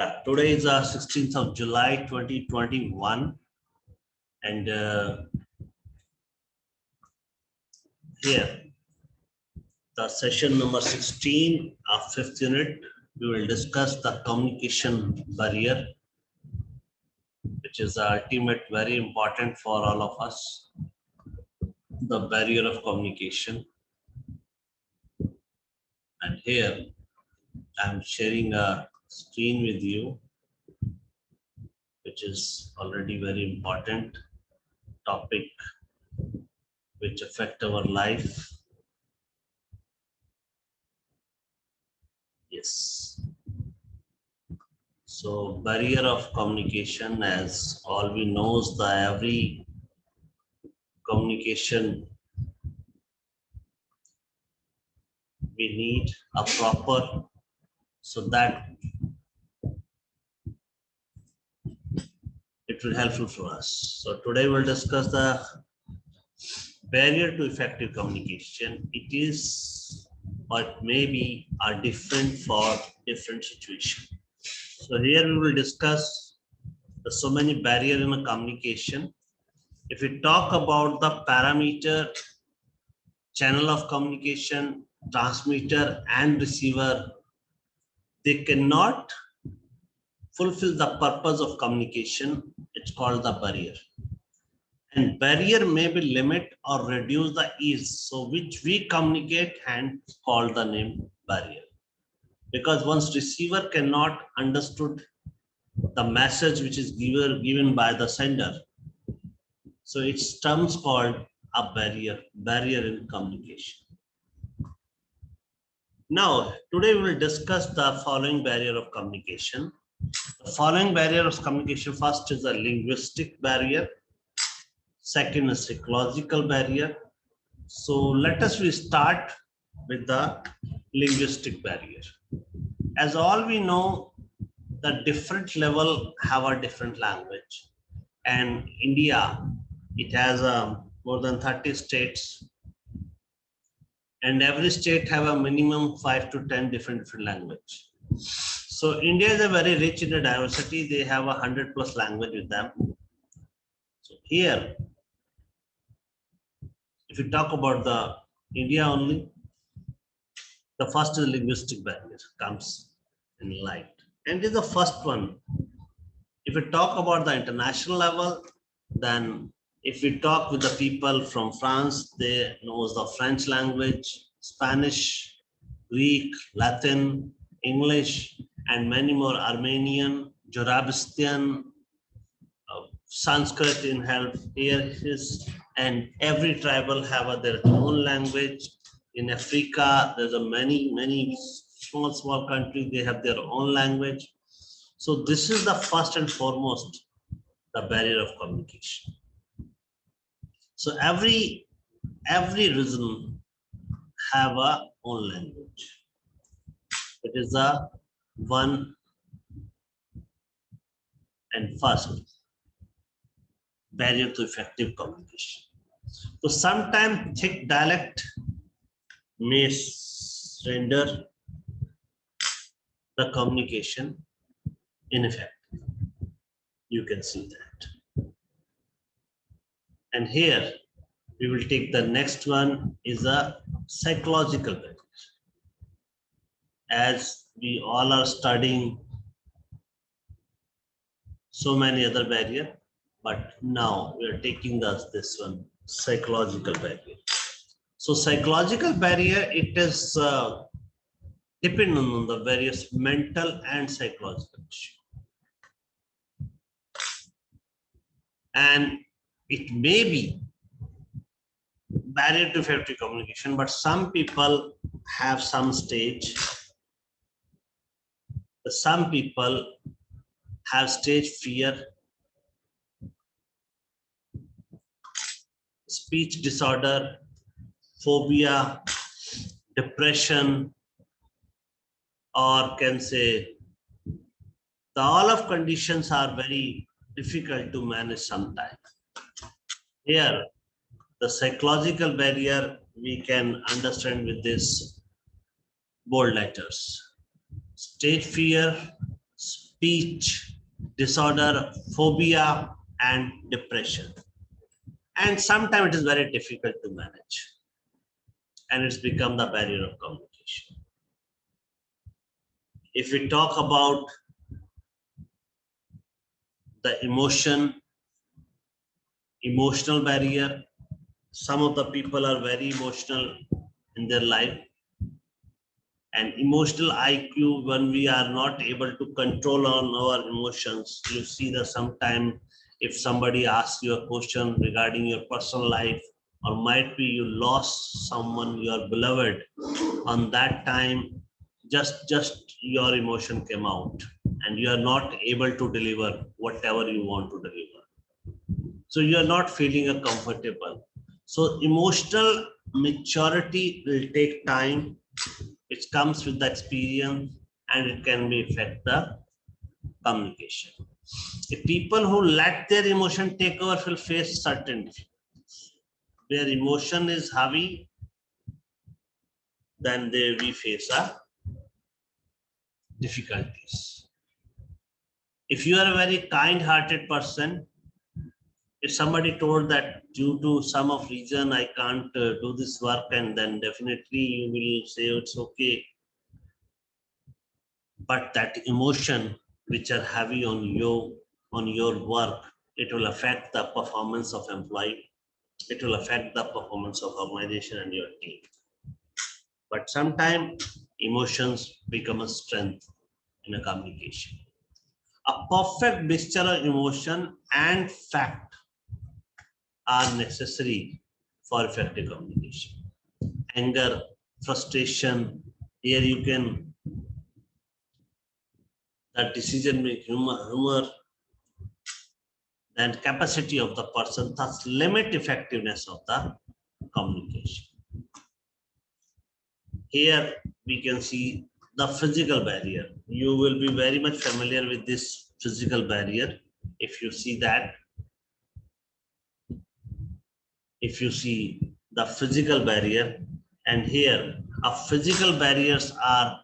Yeah, today is 16th of July 2021, and here the session number 16 of fifth unit. We will discuss the communication barrier, which is ultimate very important for all of us. The barrier of communication, and here I am sharing a screen with you, which is already very important topic which affect our life. Yes. So barrier of communication, as all we know, is the every communication we need a proper, so that it will helpful for us. So today we'll discuss the barrier to effective communication. It is, or it may be, are different for different situation. So here we will discuss the so many barrier in a communication. If we talk about the parameter, channel of communication, transmitter and receiver, they cannot fulfill the purpose of communication. It's called the barrier. And barrier may be limit or reduce the ease, so which we communicate and call the name barrier. Because once receiver cannot understood the message which is given by the sender, so it's terms called a barrier in communication. Now, today we will discuss the following barrier of communication. The following barrier of communication: first is a linguistic barrier, second is psychological barrier. So let us start with the linguistic barrier. As all we know, the different level have a different language, and India, it has more than 30 states, and every state have a minimum 5 to 10 different language. So India is a very rich in the diversity. They have 100 plus language with them. So here, if you talk about the India only, the first is linguistic barrier comes in light, and it is the first one. If we talk about the international level, then if we talk with the people from France, they knows the French language, Spanish, Greek, Latin, English, and many more, Armenian, Zoroastrian, Sanskrit in help here is, and every tribal have their own language. In Africa, there's a many small countries, they have their own language. So this is the first and foremost, the barrier of communication. So every region have a own language. It is the one and first barrier to effective communication. So sometimes thick dialect may render the communication ineffective. You can see that. And here we will take the next one is a psychological barrier. As we all are studying so many other barrier, but now we are taking this one, psychological barrier. So psychological barrier, it is dependent on the various mental and psychological issues. And it may be barrier to effective communication, but some people have some stage. Some people have stage fear, speech disorder, phobia, depression, or can say the all of conditions are very difficult to manage sometimes. Here, the psychological barrier we can understand with this bold letters: stage fear, speech disorder, phobia, and depression. And sometimes it is very difficult to manage. And it's become the barrier of communication. If we talk about the emotional barrier, some of the people are very emotional in their life. And emotional IQ, when we are not able to control on our emotions, you see that sometimes if somebody asks you a question regarding your personal life, or might be you lost someone you are beloved, on that time, just your emotion came out and you are not able to deliver whatever you want to deliver. So you are not feeling comfortable. So emotional maturity will take time. It comes with the experience and it can be affect the communication. If people who let their emotion take over will face certain difficulties. Their emotion is heavy, then we face a difficulties. If you are a very kind-hearted person, if somebody told that due to some of reason I can't do this work, and then definitely you will say it's okay. But that emotion which are heavy on you, on your work, it will affect the performance of employee. It will affect the performance of organization and your team. But sometimes emotions become a strength in a communication. A perfect mixture of emotion and fact are necessary for effective communication. Anger, frustration, here you can, that decision making, humor, and capacity of the person, thus limit effectiveness of the communication. Here we can see the physical barrier. You will be very much familiar with this physical barrier. If you see that, if you see the physical barrier, and here physical barriers are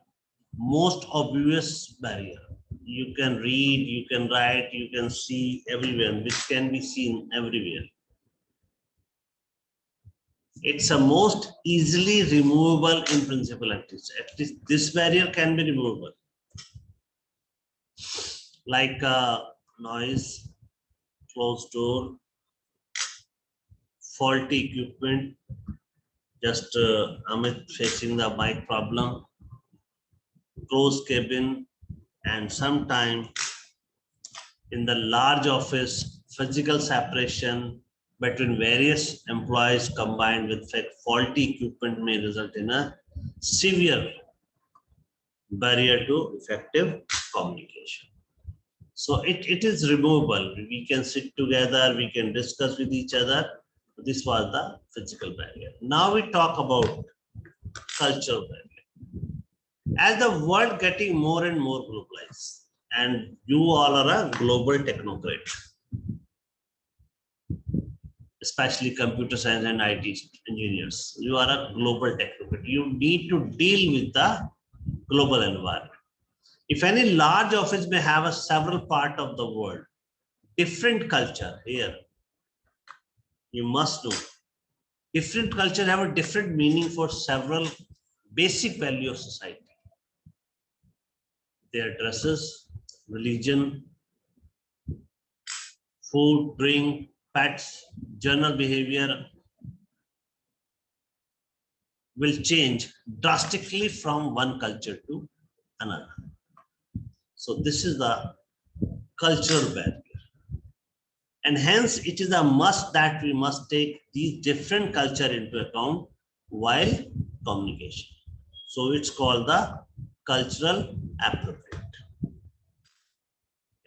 most obvious barrier. You can read, you can write, you can see everywhere, which can be seen everywhere. It's a most easily removable in principle. At least this barrier can be removable, like noise, closed door, faulty equipment, just Amit facing the mic problem, closed cabin, and sometime in the large office, physical separation between various employees combined with faulty equipment may result in a severe barrier to effective communication. So it is removable. We can sit together, we can discuss with each other. This was the physical barrier. Now we talk about cultural barrier. As the world getting more and more globalized, and you all are a global technocrat, especially computer science and IT engineers. You are a global technocrat. You need to deal with the global environment. If any large office may have a several part of the world, different culture here, you must know. Different culture have a different meaning for several basic value of society. Their dresses, religion, food, drink, pets, general behavior will change drastically from one culture to another. So this is the cultural barrier. And hence it is a must that we must take these different culture into account while communication. So it's called the cultural appropriate.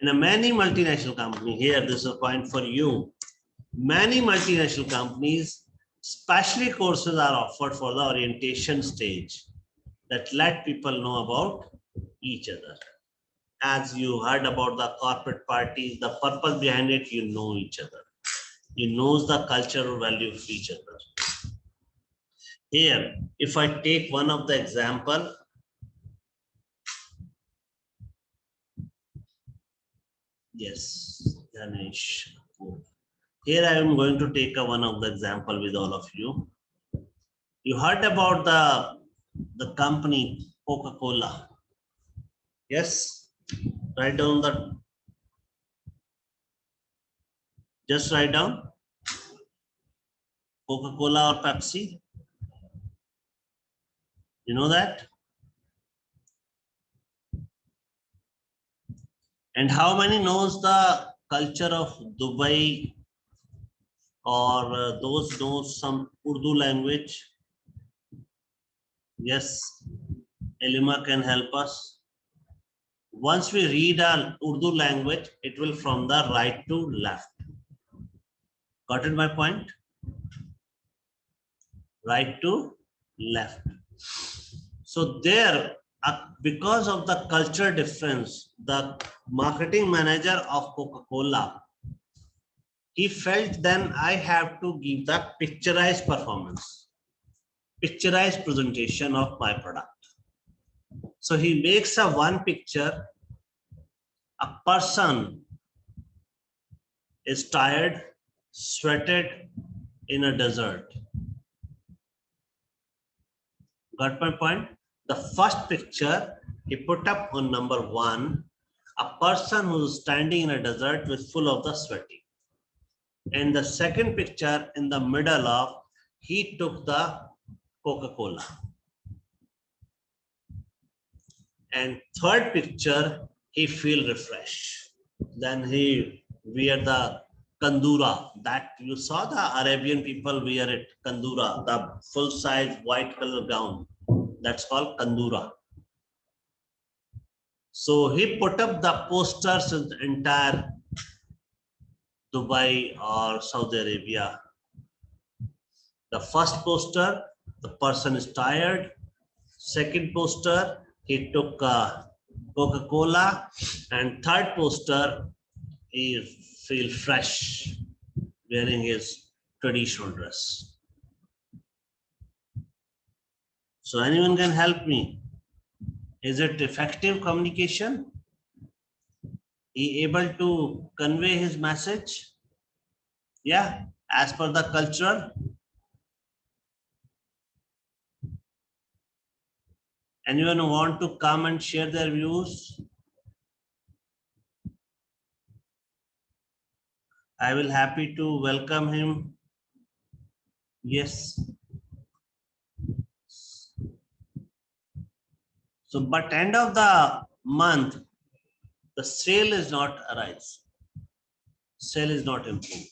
In a many multinational company, here this is a point for you. Many multinational companies, specially courses are offered for the orientation stage that let people know about each other. As you heard about the corporate parties, the purpose behind it, you know each other. You knows the cultural value of each other. Here, if I take one of the example, Yes, Ganesh. Here I am going to take one of the example with all of you. You heard about the company Coca-Cola. Yes, write down the just write down Coca-Cola or Pepsi. You know that? And how many knows the culture of Dubai or those knows some Urdu language? Yes, Elima can help us. Once we read our Urdu language, it will from the right to left. Got it my point? Right to left. So there, because of the culture difference, the marketing manager of Coca-Cola, he felt then I have to give the picturized performance, picturized presentation of my product. So he makes a one picture, a person is tired, sweated in a desert. Got my point? The first picture he put up on number 1, a person who's standing in a desert with full of the sweating. And the second picture in the middle of, he took the Coca-Cola. And third picture, he feel refreshed. Then he wear the kandura that you saw the Arabian people wear it, kandura, the full size white color gown. That's called kandura. So he put up the posters in the entire Dubai or Saudi Arabia. The first poster, the person is tired. Second poster, he took Coca-Cola. And third poster, he feel fresh, wearing his traditional dress. So anyone can help me? Is it effective communication? He able to convey his message? Yeah, as per the culture. Anyone want to come and share their views? I will happy to welcome him. Yes. So, but end of the month, the sale is not arise. Sale is not improved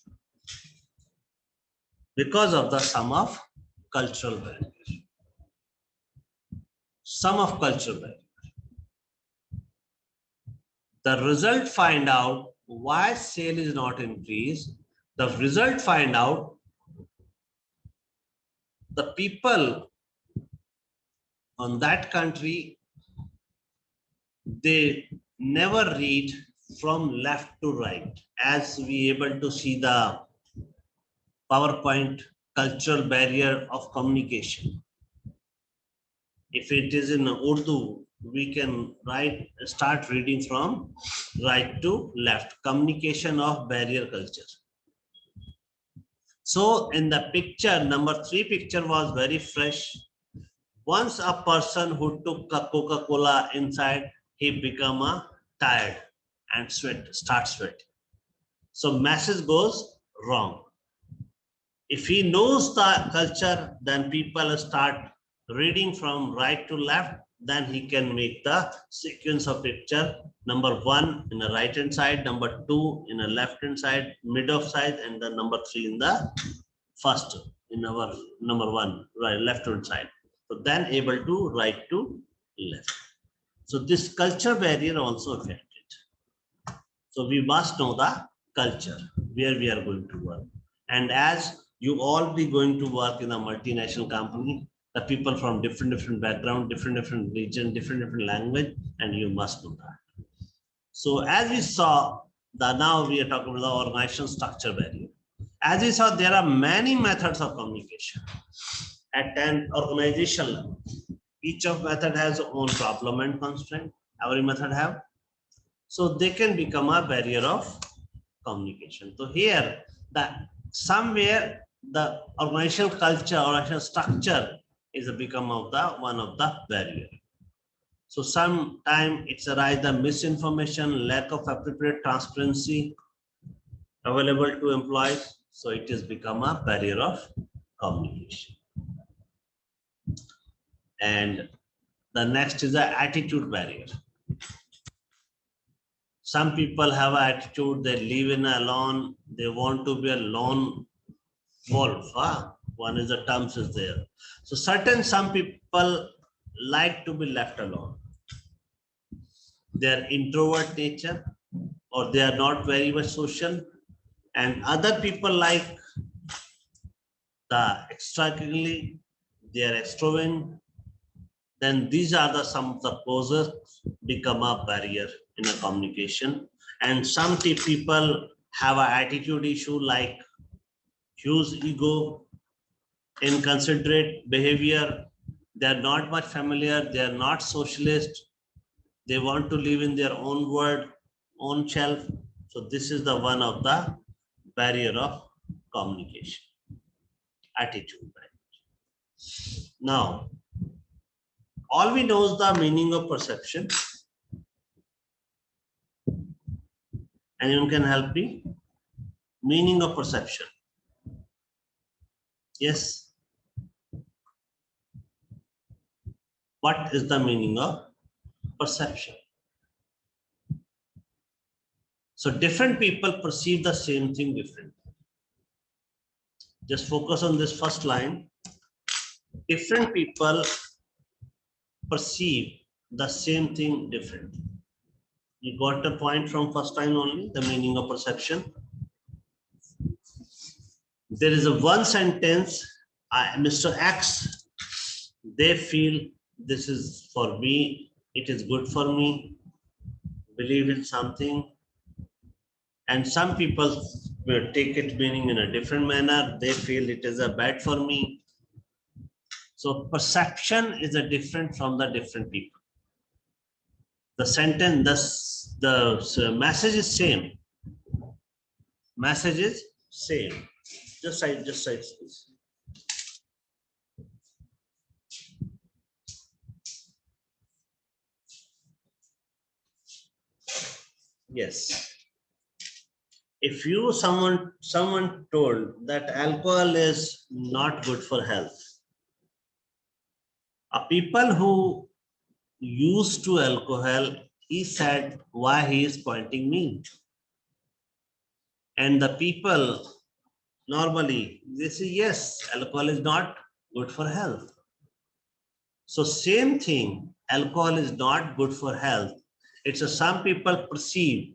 because of the sum of cultural value. Sum of cultural value. The result find out why sale is not increased. The result find out the people on that country, they never read from left to right, as we able to see the PowerPoint cultural barrier of communication. If it is in Urdu, we can start reading from right to left. Communication of barrier culture. So in the picture, number 3 picture was very fresh. Once a person who took a Coca-Cola inside, he become a tired and start sweating. So message goes wrong. If he knows the culture, then people start reading from right to left, then he can make the sequence of picture. Number 1 in the right hand side, number 2 in the left hand side, mid of side, and the number 3 in the first in our number 1, right, left hand side. So then able to right to left. So this culture barrier also affected. So we must know the culture where we are going to work. And as you all be going to work in a multinational company, the people from different background, different region, different language, and you must know that. So as we saw, now we are talking about the organizational structure barrier. As we saw, there are many methods of communication at an organization level. Each of method has own problem and constraint. Every method have. So they can become a barrier of communication. So here, somewhere the organizational culture or organizational structure is a become of the one of the barrier. So sometimes it's either misinformation, lack of appropriate transparency available to employees. So it has become a barrier of communication. And the next is the attitude barrier. Some people have an attitude, they live in alone, they want to be a lone wolf. One is the terms is there. So some people like to be left alone. They are introvert nature or they are not very much social. And other people like the extracurricularly, they are extrovert. Then these are some of the causes become a barrier in a communication. And some people have an attitude issue like huge ego, inconsiderate behavior. They are not much familiar. They are not socialist. They want to live in their own world, own shelf. So this is the one of the barrier of communication, attitude. Now, all we know is the meaning of perception. Anyone can help me? Meaning of perception. Yes. What is the meaning of perception? So different people perceive the same thing differently. Just focus on this first line. Different people perceive the same thing differently. You got the point from first line only, the meaning of perception. There is a one sentence, Mr. X, they feel this is for me, it is good for me, believe in something. And some people will take it meaning in a different manner. They feel it is a bad for me. So perception is a different from the different people. The sentence, the message is same. Message is same. Just write this. Yes. If someone told that alcohol is not good for health, a people who used to alcohol, he said why he is pointing me. And the people normally they say yes, alcohol is not good for health. So same thing, alcohol is not good for health. It's some people perceive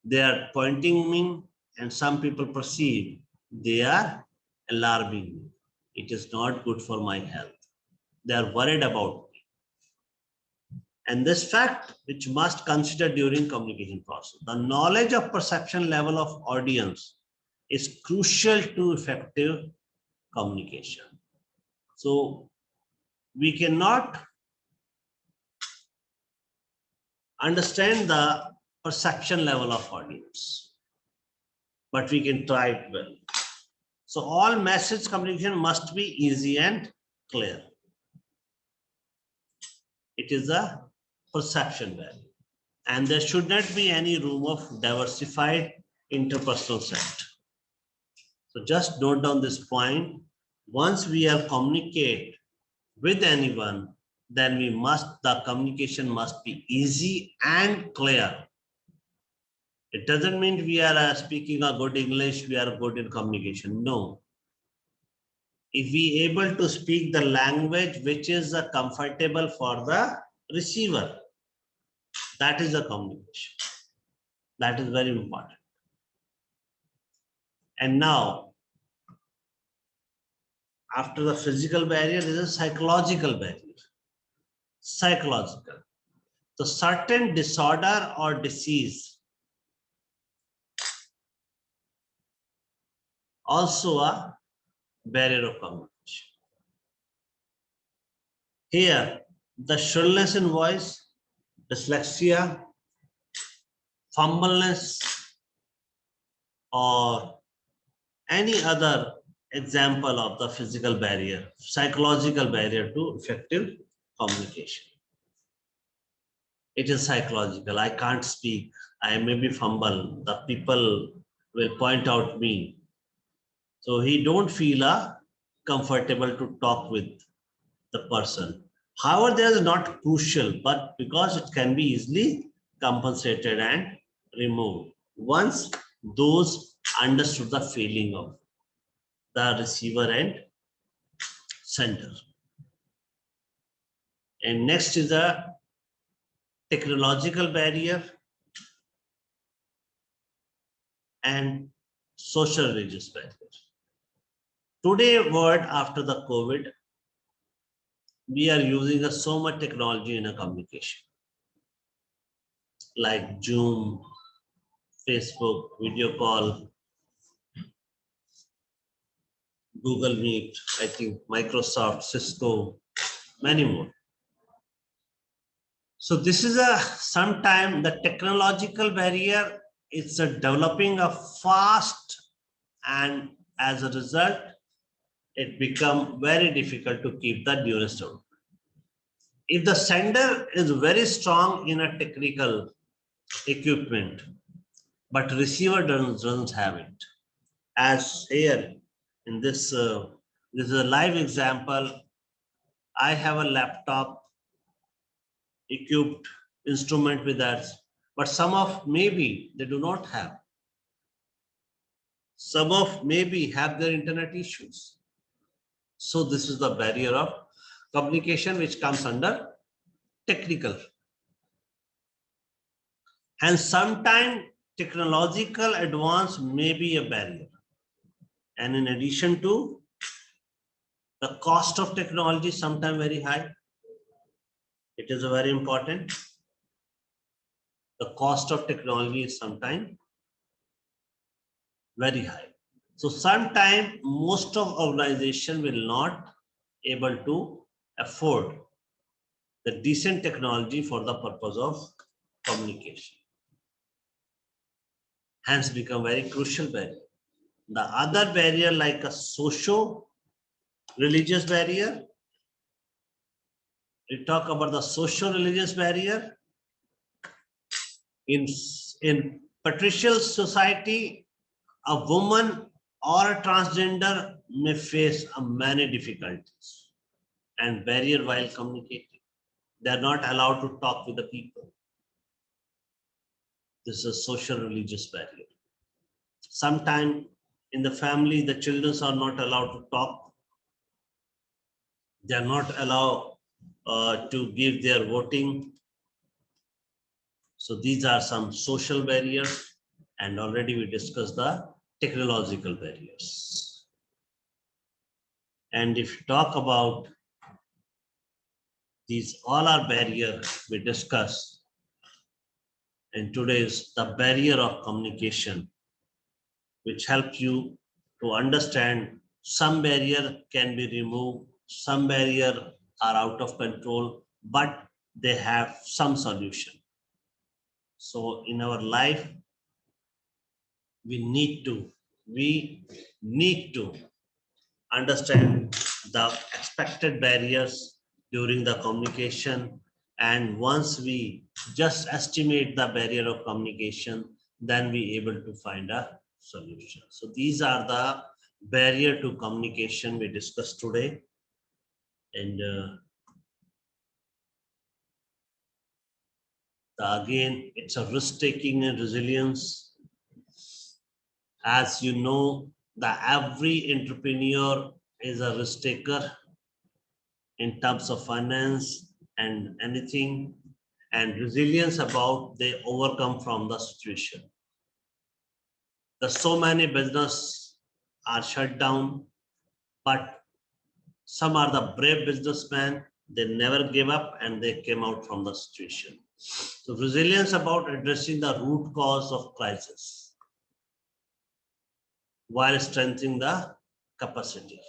they are pointing me, and some people perceive they are alarming me. It is not good for my health. They are worried about me. And this fact which must consider during communication process. The knowledge of perception level of audience is crucial to effective communication. So we cannot understand the perception level of audience, but we can try it well. So all message communication must be easy and clear. It is a perception value. And there should not be any room of diversified interpersonal set. So just note down this point. Once we are communicate with anyone, then the communication must be easy and clear. It doesn't mean we are speaking a good English, we are good in communication. No. If we able to speak the language which is comfortable for the receiver, that is a communication. That is very important. And now, after the physical barrier, there is a psychological barrier. Psychological. So certain disorder or disease also a barrier of communication. Here, the shrillness in voice, dyslexia, fumbleness or any other example of the physical barrier, psychological barrier to effective communication. It is psychological. I can't speak. I may be fumble. The people will point out me. So he don't feel comfortable to talk with the person. However, there is not crucial, but because it can be easily compensated and removed once those understood the feeling of the receiver and sender. And next is the technological barrier and social religious barrier. Today, world after the COVID, we are using so much technology in a communication, like Zoom, Facebook, video call, Google Meet, I think Microsoft, Cisco, many more. So this is a sometime the technological barrier is developing a fast, and as a result, it become very difficult to keep the duration. If the sender is very strong in a technical equipment, but receiver doesn't have it. As here in this, this is a live example. I have a laptop equipped instrument with that, but some of maybe they do not have. Some of maybe have their internet issues. So this is the barrier of communication which comes under technical. And sometimes technological advance may be a barrier. And in addition to the cost of technology, sometimes very high. It is a very important. The cost of technology is sometimes very high. So sometimes most of organization will not able to afford the decent technology for the purpose of communication. Hence become very crucial barrier. The other barrier like a socio-religious barrier. We talk about the socio-religious barrier. In patriarchal society, a woman or a transgender may face many difficulties and barrier while communicating. They are not allowed to talk with the people. This is a social religious barrier. Sometimes in the family, the children are not allowed to talk. They are not allowed to give their voting. So these are some social barriers, and already we discussed the technological barriers. And if you talk about these all are barriers we discussed, and today is the barrier of communication, which helps you to understand some barrier can be removed, some barrier are out of control, but they have some solution. So in our life, we need to understand the expected barriers during the communication. And once we just estimate the barrier of communication, then we able to find a solution. So these are the barrier to communication we discussed today. And again, it's a risk taking and resilience. As you know, the every entrepreneur is a risk taker in terms of finance and anything, and resilience about they overcome from the situation. The so many business are shut down, but some are the brave businessmen. They never give up and they came out from the situation. So resilience about addressing the root cause of crisis while strengthening the capacity.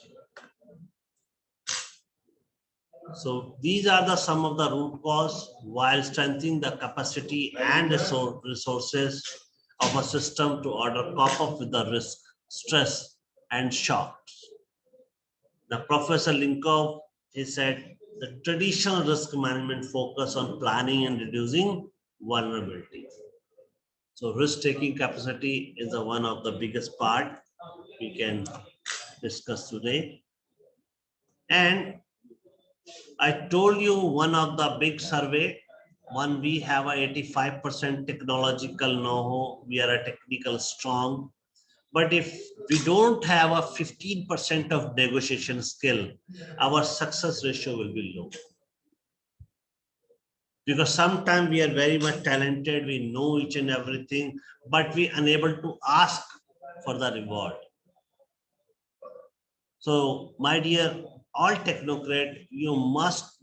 So these are the some of the root cause while strengthening the capacity and resources of a system to order cope up with the risk, stress, and shocks. The Professor Linkov, he said, the traditional risk management focus on planning and reducing vulnerability. So risk-taking capacity is the one of the biggest part we can discuss today. And I told you one of the big survey, one we have a 85% technological know-how, we are a technical strong, but if we don't have a 15% of negotiation skill, our success ratio will be low. Because sometimes we are very much talented, we know each and everything, but we unable to ask for the reward. So, my dear, all technocrat, you must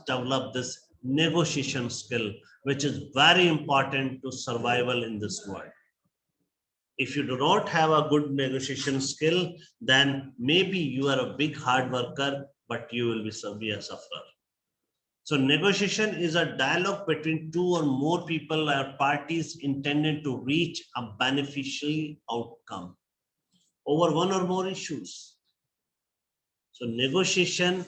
develop this negotiation skill, which is very important to survival in this world. If you do not have a good negotiation skill, then maybe you are a big hard worker, but you will be a sufferer. So negotiation is a dialogue between two or more people or parties intended to reach a beneficial outcome over one or more issues. So negotiation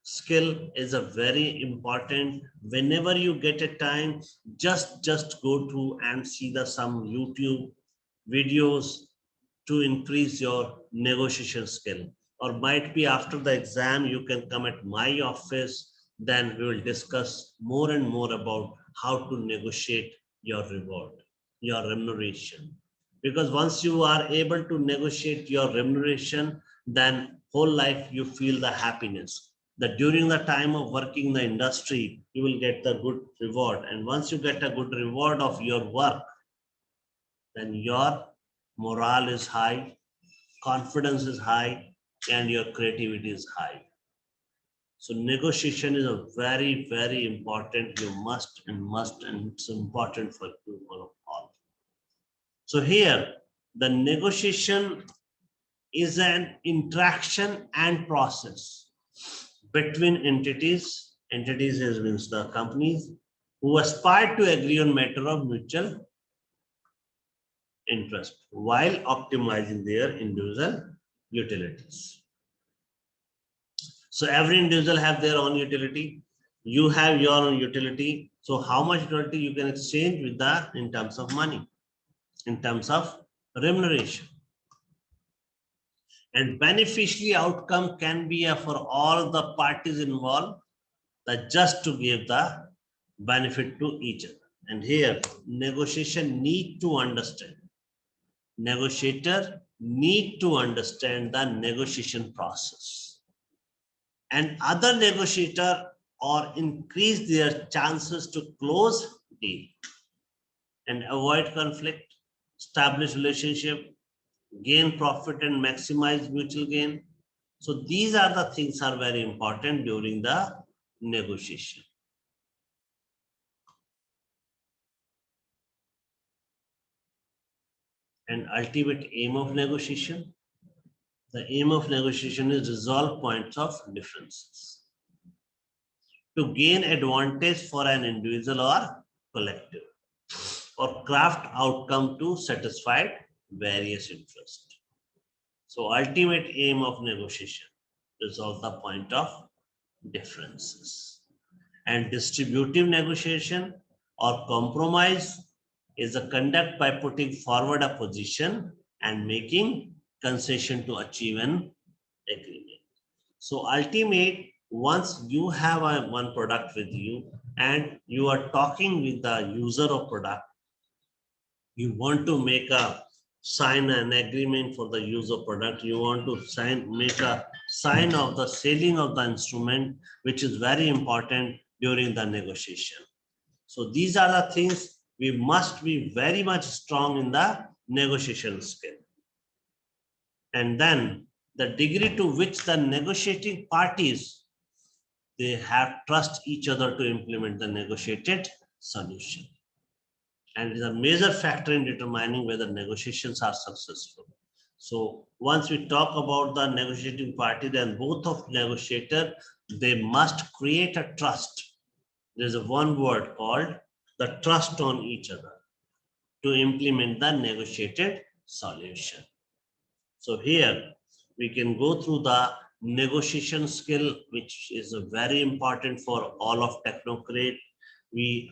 skill is a very important. Whenever you get a time, just go to and see the some YouTube videos to increase your negotiation skill. Or might be after the exam, you can come at my office, then we will discuss more and more about how to negotiate your reward, your remuneration. Because once you are able to negotiate your remuneration, then whole life you feel the happiness. That during the time of working in the industry, you will get the good reward. And once you get a good reward of your work, then your morale is high, confidence is high, and your creativity is high. So negotiation is a very important. You must, and it's important for you all. So here, the negotiation is an interaction and process between entities. Entities means the companies who aspire to agree on matter of mutual interest while optimizing their individual utilities. So every individual have their own utility. You have your own utility. So how much utility you can exchange with that in terms of money, in terms of remuneration. And beneficiary outcome can be for all the parties involved, that just to give the benefit to each other. And here, negotiation need to understand. Negotiator need to understand the negotiation process. And other negotiator or increase their chances to close deal and avoid conflict, establish relationship, gain profit and maximize mutual gain. So these are the things are very important during the negotiation. And ultimate aim of negotiation. The aim of negotiation is resolve points of differences to gain advantage for an individual or collective, or craft outcome to satisfy various interests. So ultimate aim of negotiation, resolve the point of differences. And distributive negotiation or compromise is a conduct by putting forward a position and making concession to achieve an agreement. So ultimate, once you have one product with you and you are talking with the user of product, you want to make a sign an agreement for the use of product, you want to make a sign of the selling of the instrument, which is very important during the negotiation. So these are the things we must be very much strong in the negotiation skill. And then the degree to which the negotiating parties, they have trust each other to implement the negotiated solution. And it is a major factor in determining whether negotiations are successful. So once we talk about the negotiating party, then both of negotiator, they must create a trust. There's a one word called the trust on each other to implement the negotiated solution. So here we can go through the negotiation skill, which is very important for all of technocrat. We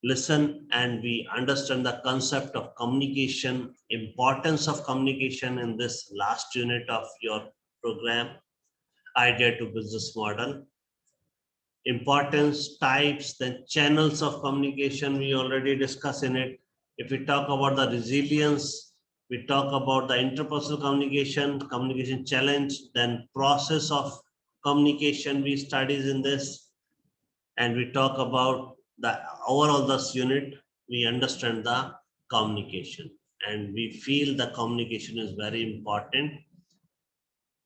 listen and we understand the concept of communication, importance of communication in this last unit of your program, idea to business model. Importance, types, then channels of communication, we already discussed in it. If we talk about the resilience, we talk about the interpersonal communication, communication challenge, then process of communication we studies in this, and we talk about the overall this unit, we understand the communication, and we feel the communication is very important.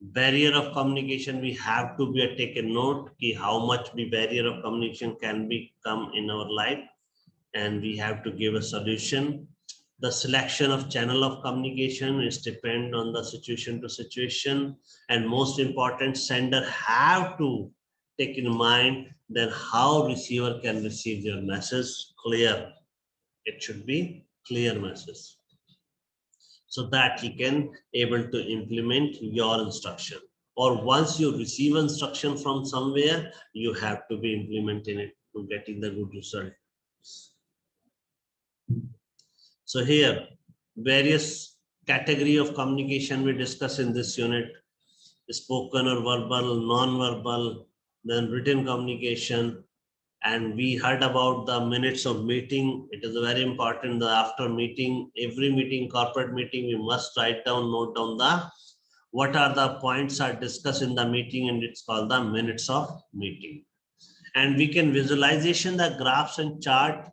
Barrier of communication, we have to be taken note ki how much the barrier of communication can become in our life, and we have to give a solution. The selection of channel of communication is depend on the situation to situation, and most important, sender have to take in mind then how receiver can receive your message clear. It should be clear message, so that he can able to implement your instruction. Or once you receive instruction from somewhere, you have to be implementing it to getting the good result. So here, various category of communication we discuss in this unit: spoken or verbal, non-verbal, then written communication. And we heard about the minutes of meeting. It is very important that after meeting, every meeting, corporate meeting, we must write down, note down the what are the points are discussed in the meeting, and it's called the minutes of meeting. And we can visualization the graphs and chart,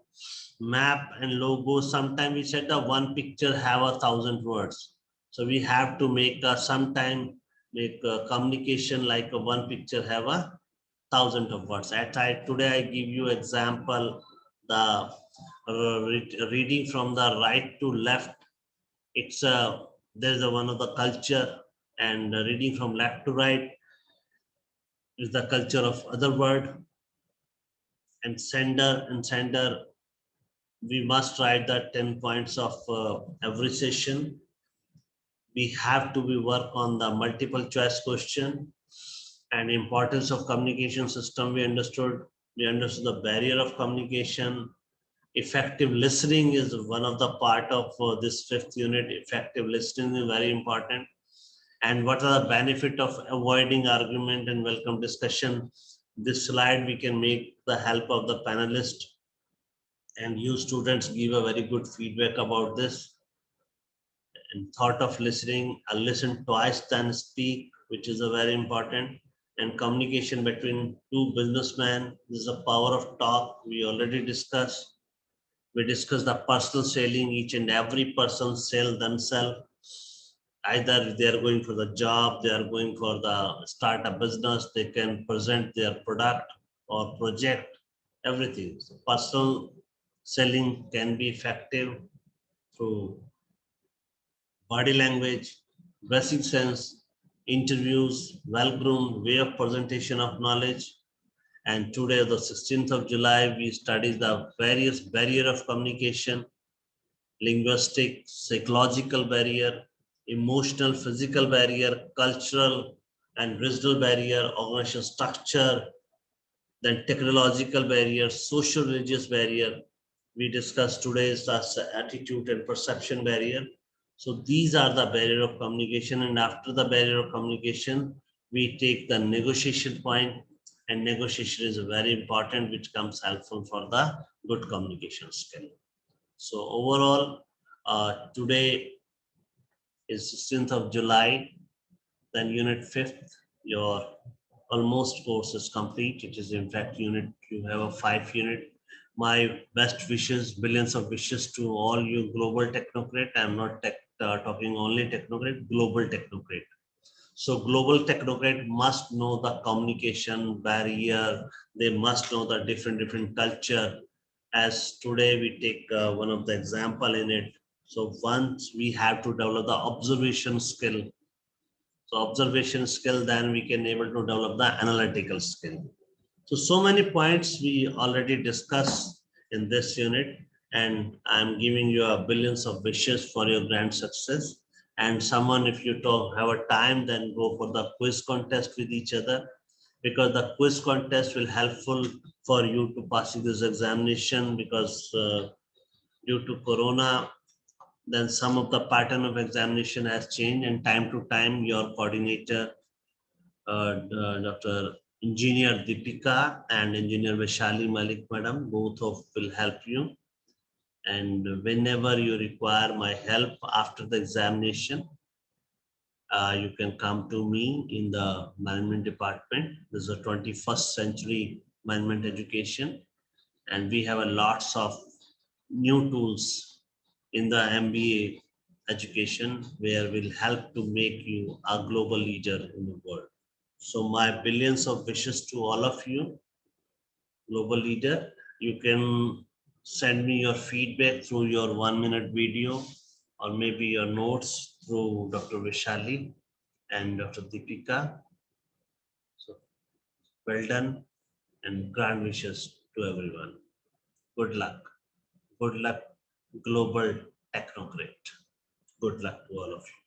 map and logo. Sometimes we said the one picture have 1,000 words. So we have to make sometime make a communication like a one picture have 1,000 of words. Today I give you example, the reading from the right to left. It's there's a one of the culture, and reading from left to right is the culture of other word. And sender, we must write the 10 points of every session. We have to be work on the multiple choice question. And importance of communication system, we understood the barrier of communication. Effective listening is one of the part of this fifth unit. Effective listening is very important. And what are the benefit of avoiding argument and welcome discussion? This slide we can make the help of the panelist, and you students give a very good feedback about this. And thought of listening, I listen twice than speak, which is a very important. And communication between two businessmen, this is the power of talk, we already discussed. We discussed the personal selling, each and every person sell themselves. Either they are going for the job, they are going for the start a business, they can present their product or project, everything. So personal selling can be effective through body language, dressing sense, interviews, well-groomed way of presentation of knowledge. And today, the 16th of July, we study the various barrier of communication: linguistic, psychological barrier, emotional, physical barrier, cultural and regional barrier, organizational structure, then technological barrier, social religious barrier. We discussed today's attitude and perception barrier. So these are the barrier of communication, and after the barrier of communication, we take the negotiation point, and negotiation is very important, which comes helpful for the good communication skill. So overall, today is 16th of July, then unit 5th, your almost course is complete. It is in fact unit, you have a 5 unit. My best wishes, billions of wishes to all you global technocrat. I'm not talking only technocrat, global technocrat. So global technocrat must know the communication barrier. They must know the different culture. As today we take one of the example in it. So once we have to develop the observation skill. So observation skill, then we can able to develop the analytical skill. So many points we already discussed in this unit, and I'm giving you a billions of wishes for your grand success. And someone, if you talk, have a time, then go for the quiz contest with each other, because the quiz contest will helpful for you to passing this examination, because due to Corona, then some of the pattern of examination has changed, and time to time your coordinator, Dr. Engineer Deepika and Engineer Vaishali Malik Madam, both of will help you. And whenever you require my help after the examination, you can come to me in the management department. This is a 21st century management education, and we have a lots of new tools in the MBA education where will help to make you a global leader in the world. So my billions of wishes to all of you, global leader. You can send me your feedback through your 1 minute video, or maybe your notes through Dr. Vishali and Dr. Deepika. So well done, and grand wishes to everyone. Good luck. Good luck, global technocrat. Good luck to all of you.